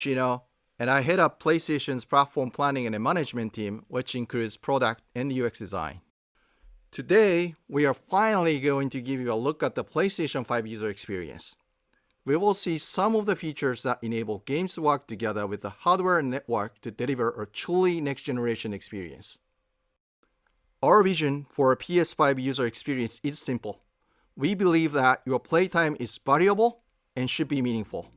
Chino, and I head up PlayStation's platform planning and management team, which includes product and UX design. Today, we are finally going to give you a look at the PlayStation 5 user experience. We will see some of the features that enable games to work together with the hardware network to deliver a truly next-generation experience. Our vision for a PS5 user experience is simple. We believe that your playtime is valuable and should be meaningful.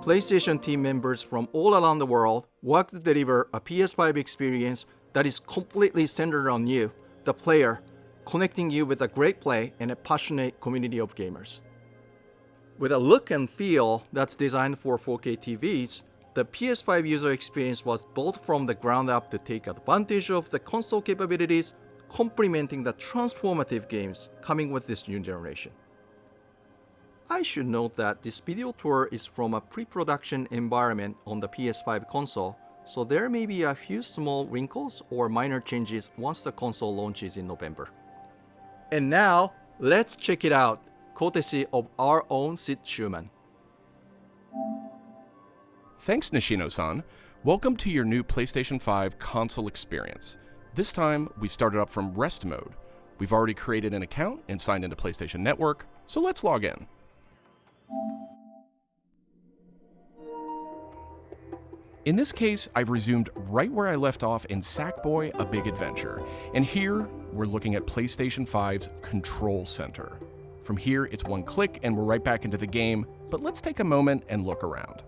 PlayStation team members from all around the world work to deliver a PS5 experience that is completely centered on you, the player, connecting you with a great play and a passionate community of gamers. With a look and feel that's designed for 4K TVs, the PS5 user experience was built from the ground up to take advantage of the console capabilities, complementing the transformative games coming with this new generation. I should note that this video tour is from a pre-production environment on the PS5 console, so there may be a few small wrinkles or minor changes once the console launches in November. And now, let's check it out, courtesy of our own Sid Schumann. Thanks, Nishino-san. Welcome to your new PlayStation 5 console experience. This time, we've started up from rest mode. We've already created an account and signed into PlayStation Network, so let's log in. In this case, I've resumed right where I left off in Sackboy: A Big Adventure, and here we're looking at PlayStation 5's Control Center. From here, it's one click and we're right back into the game, but let's take a moment and look around.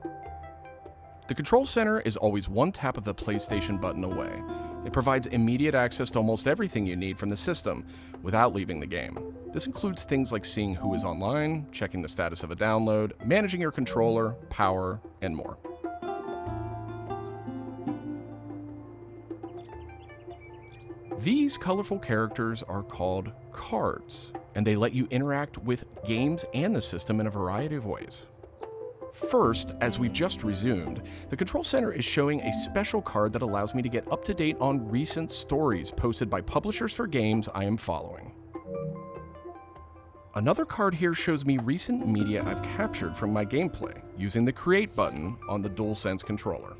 The Control Center is always one tap of the PlayStation button away. It provides immediate access to almost everything you need from the system without leaving the game. This includes things like seeing who is online, checking the status of a download, managing your controller, power, and more. These colorful characters are called cards, and they let you interact with games and the system in a variety of ways. First, as we've just resumed, the Control Center is showing a special card that allows me to get up to date on recent stories posted by publishers for games I am following. Another card here shows me recent media I've captured from my gameplay using the Create button on the DualSense controller.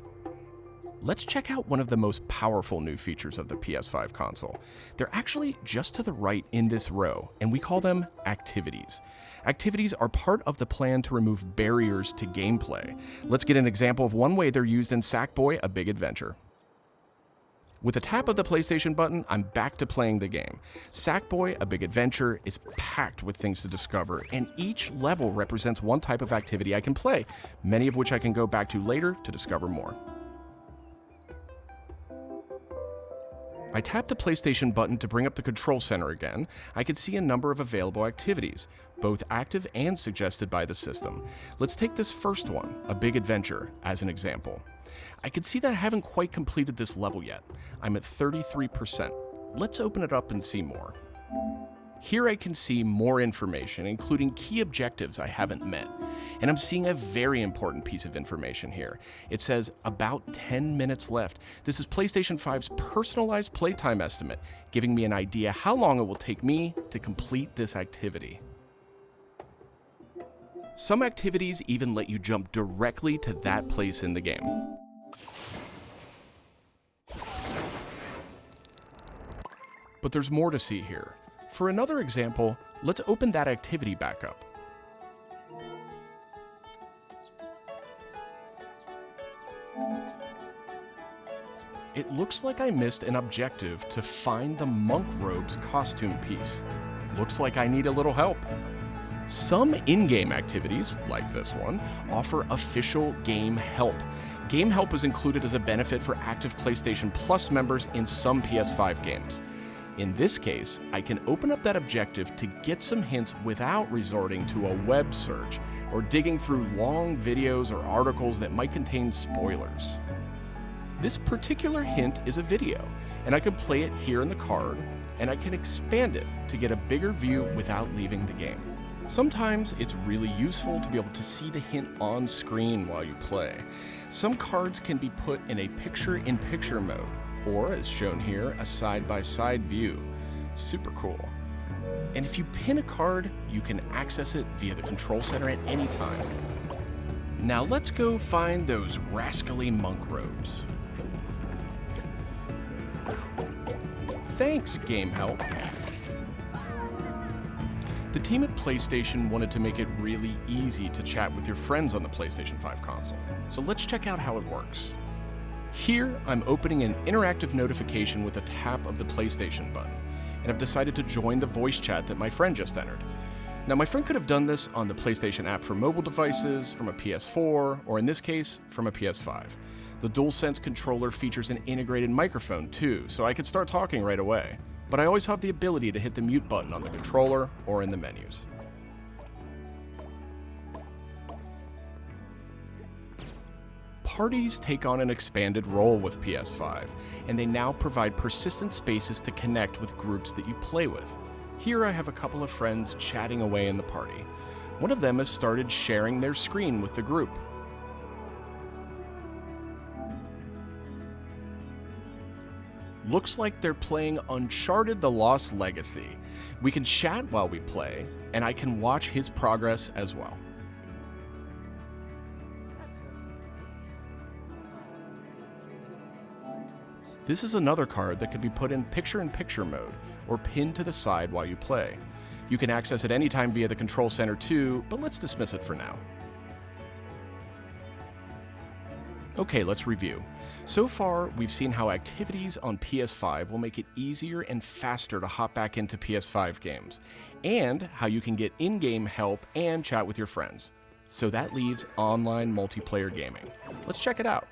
Let's check out one of the most powerful new features of the PS5 console. They're actually just to the right in this row, and we call them activities. Activities are part of the plan to remove barriers to gameplay. Let's get an example of one way they're used in Sackboy: A Big Adventure. With a tap of the PlayStation button, I'm back to playing the game. Sackboy: A Big Adventure is packed with things to discover, and each level represents one type of activity I can play, many of which I can go back to later to discover more. I tap the PlayStation button to bring up the Control Center again. I can see a number of available activities, both active and suggested by the system. Let's take this first one, A Big Adventure, as an example. I can see that I haven't quite completed this level yet. I'm at 33%. Let's open it up and see more. Here I can see more information, including key objectives I haven't met. And I'm seeing a very important piece of information here. It says about 10 minutes left. This is PlayStation 5's personalized playtime estimate, giving me an idea how long it will take me to complete this activity. Some activities even let you jump directly to that place in the game. But there's more to see here. For another example, let's open that activity back up. It looks like I missed an objective to find the monk robe's costume piece. Looks like I need a little help. Some in-game activities, like this one, offer official game help. Game help is included as a benefit for active PlayStation Plus members in some PS5 games. In this case, I can open up that objective to get some hints without resorting to a web search or digging through long videos or articles that might contain spoilers. This particular hint is a video, and I can play it here in the card, and I can expand it to get a bigger view without leaving the game. Sometimes it's really useful to be able to see the hint on screen while you play. Some cards can be put in a picture-in-picture mode, or as shown here, a side-by-side view. Super cool. And if you pin a card, you can access it via the Control Center at any time. Now let's go find those rascally monk robes. Thanks, Game Help. The team at PlayStation wanted to make it really easy to chat with your friends on the PlayStation 5 console, so let's check out how it works. Here, I'm opening an interactive notification with a tap of the PlayStation button, and I've decided to join the voice chat that my friend just entered. Now, my friend could have done this on the PlayStation app for mobile devices, from a PS4, or in this case, from a PS5. The DualSense controller features an integrated microphone too, so I could start talking right away. But I always have the ability to hit the mute button on the controller or in the menus. Parties take on an expanded role with PS5, and they now provide persistent spaces to connect with groups that you play with. Here I have a couple of friends chatting away in the party. One of them has started sharing their screen with the group. Looks like they're playing Uncharted: The Lost Legacy. We can chat while we play, and I can watch his progress as well. This is another card that can be put in picture-in-picture mode, or pinned to the side while you play. You can access it anytime via the control center too, but let's dismiss it for now. Okay, let's review. So far, we've seen how activities on PS5 will make it easier and faster to hop back into PS5 games, and how you can get in-game help and chat with your friends. So that leaves online multiplayer gaming. Let's check it out.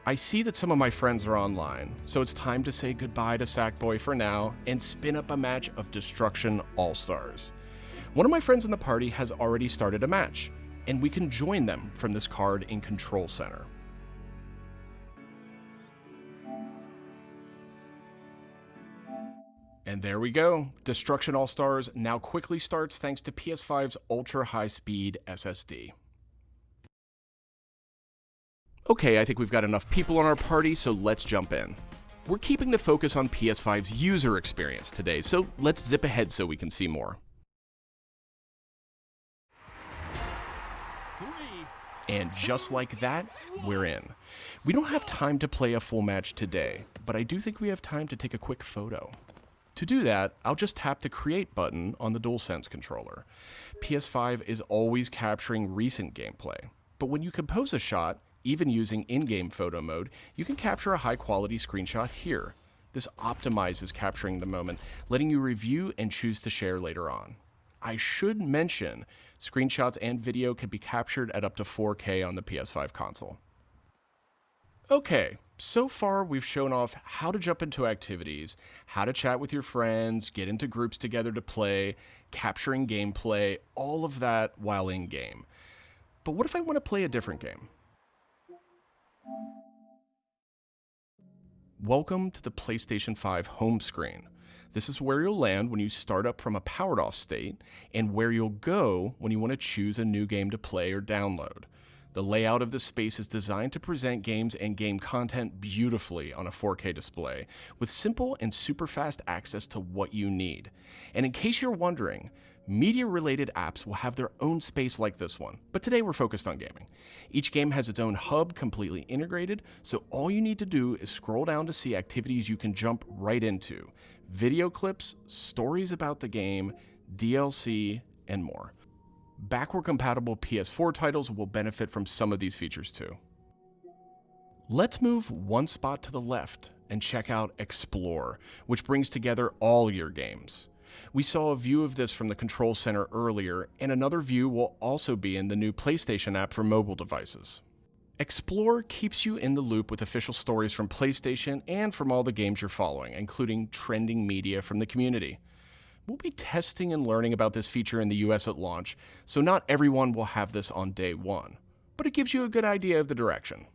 I see that some of my friends are online, so it's time to say goodbye to Sackboy for now and spin up a match of Destruction All-Stars. One of my friends in the party has already started a match, and we can join them from this card in Control Center. And there we go. Destruction All-Stars now quickly starts thanks to PS5's ultra-high-speed SSD. Okay, I think we've got enough people on our party, so let's jump in. We're keeping the focus on PS5's user experience today, so let's zip ahead so we can see more. And just like that, we're in. We don't have time to play a full match today, but I do think we have time to take a quick photo. To do that, I'll just tap the Create button on the DualSense controller. PS5 is always capturing recent gameplay, but when you compose a shot, even using in-game photo mode, you can capture a high-quality screenshot here. This optimizes capturing the moment, letting you review and choose to share later on. I should mention, screenshots and video can be captured at up to 4K on the PS5 console. Okay, so far we've shown off how to jump into activities, how to chat with your friends, get into groups together to play, capturing gameplay, all of that while in-game. But what if I want to play a different game? Welcome to the PlayStation 5 home screen. This is where you'll land when you start up from a powered off state, and where you'll go when you want to choose a new game to play or download. The layout of this space is designed to present games and game content beautifully on a 4K display, with simple and super fast access to what you need. And in case you're wondering, media-related apps will have their own space like this one, but today we're focused on gaming. Each game has its own hub completely integrated, so all you need to do is scroll down to see activities you can jump right into. Video clips, stories about the game, DLC, and more. Backward-compatible PS4 titles will benefit from some of these features too. Let's move one spot to the left and check out Explore, which brings together all your games. We saw a view of this from the Control Center earlier, and another view will also be in the new PlayStation app for mobile devices. Explore keeps you in the loop with official stories from PlayStation and from all the games you're following, including trending media from the community. We'll be testing and learning about this feature in the US at launch, so not everyone will have this on day one, but it gives you a good idea of the direction.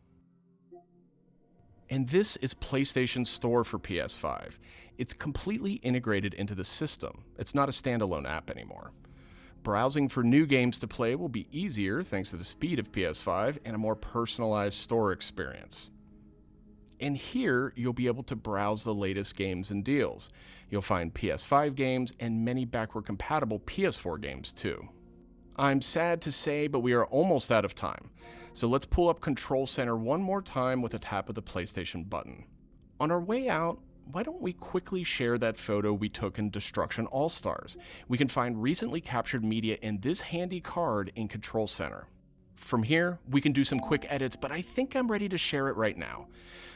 And this is PlayStation Store for PS5. It's completely integrated into the system. It's not a standalone app anymore. Browsing for new games to play will be easier thanks to the speed of PS5 and a more personalized store experience. And here, you'll be able to browse the latest games and deals. You'll find PS5 games and many backward-compatible PS4 games too. I'm sad to say, but we are almost out of time. So let's pull up Control Center one more time with a tap of the PlayStation button. On our way out, why don't we quickly share that photo we took in Destruction All-Stars? We can find recently captured media in this handy card in Control Center. From here, we can do some quick edits, but I think I'm ready to share it right now.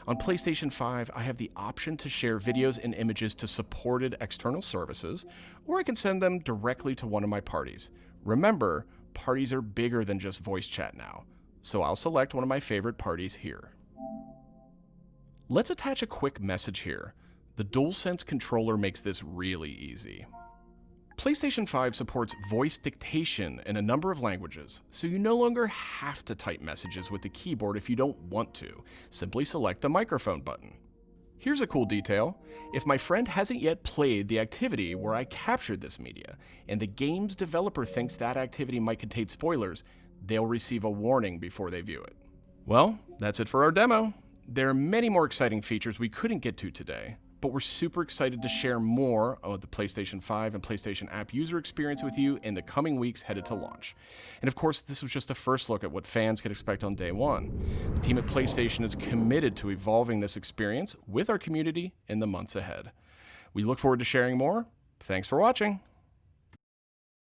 On PlayStation 5, I have the option to share videos and images to supported external services, or I can send them directly to one of my parties. Remember, parties are bigger than just voice chat now, so I'll select one of my favorite parties here. Let's attach a quick message here. The DualSense controller makes this really easy. PlayStation 5 supports voice dictation in a number of languages, so you no longer have to type messages with the keyboard if you don't want to. Simply select the microphone button. Here's a cool detail. If my friend hasn't yet played the activity where I captured this media, and the game's developer thinks that activity might contain spoilers, they'll receive a warning before they view it. Well, that's it for our demo. There are many more exciting features we couldn't get to today, but we're super excited to share more of the PlayStation 5 and PlayStation app user experience with you in the coming weeks headed to launch. And of course, this was just a first look at what fans could expect on day one. The team at PlayStation is committed to evolving this experience with our community in the months ahead. We look forward to sharing more. Thanks for watching.